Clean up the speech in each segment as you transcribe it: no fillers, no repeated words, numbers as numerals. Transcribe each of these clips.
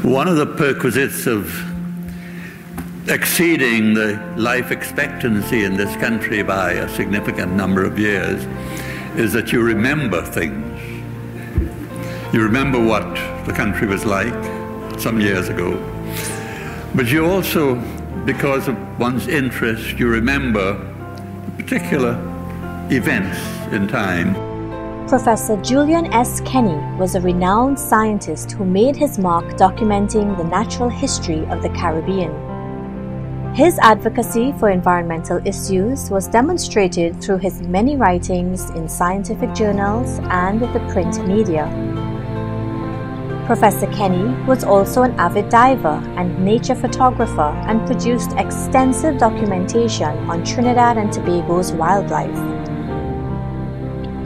One of the perquisites of exceeding the life expectancy in this country by a significant number of years is that you remember things. You remember what the country was like some years ago, but you also, because of one's interest, you remember particular events in time. Professor Julian S. Kenny was a renowned scientist who made his mark documenting the natural history of the Caribbean. His advocacy for environmental issues was demonstrated through his many writings in scientific journals and the print media. Professor Kenny was also an avid diver and nature photographer and produced extensive documentation on Trinidad and Tobago's wildlife.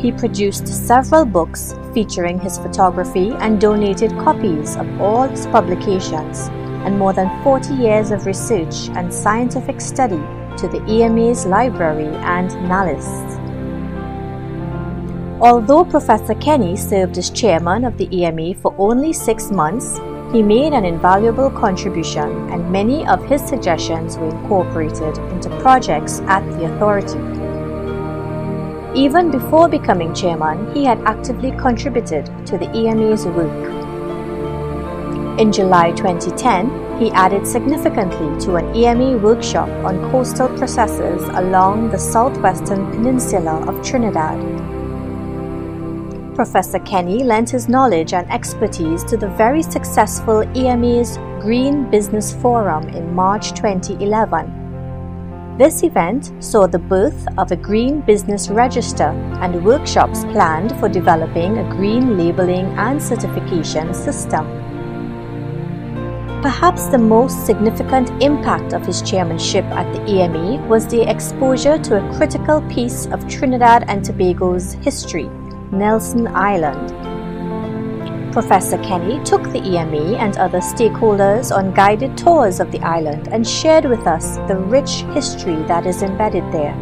He produced several books featuring his photography and donated copies of all his publications and more than 40 years of research and scientific study to the EMA's library and NALIS. Although Professor Kenny served as chairman of the EMA for only 6 months, he made an invaluable contribution and many of his suggestions were incorporated into projects at the authority. Even before becoming chairman, he had actively contributed to the EMA's work. In July 2010, he added significantly to an EMA workshop on coastal processes along the southwestern peninsula of Trinidad. Professor Kenny lent his knowledge and expertise to the very successful EMA's Green Business Forum in March 2011. This event saw the birth of a Green Business Register and workshops planned for developing a green labeling and certification system. Perhaps the most significant impact of his chairmanship at the EMA was the exposure to a critical piece of Trinidad and Tobago's history, Nelson Island. Professor Kenny took the EMA and other stakeholders on guided tours of the island and shared with us the rich history that is embedded there.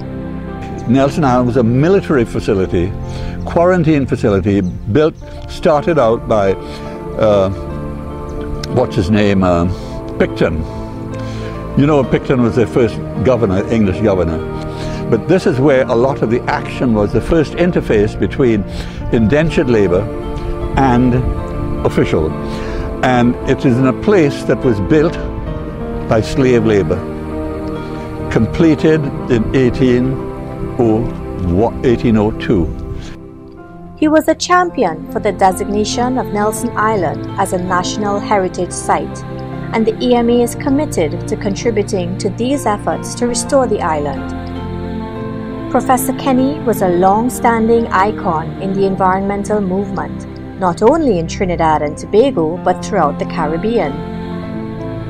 Nelson Island was a military facility, quarantine facility, started out by Picton. You know, Picton was their first governor, English governor. But this is where a lot of the action was, the first interface between indentured labor and official. And it is in a place that was built by slave labor, completed in 1802. He was a champion for the designation of Nelson Island as a National Heritage Site, and the EMA is committed to contributing to these efforts to restore the island. Professor Kenny was a long-standing icon in the environmental movement, not only in Trinidad and Tobago, but throughout the Caribbean.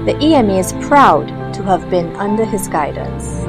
The EMA is proud to have been under his guidance.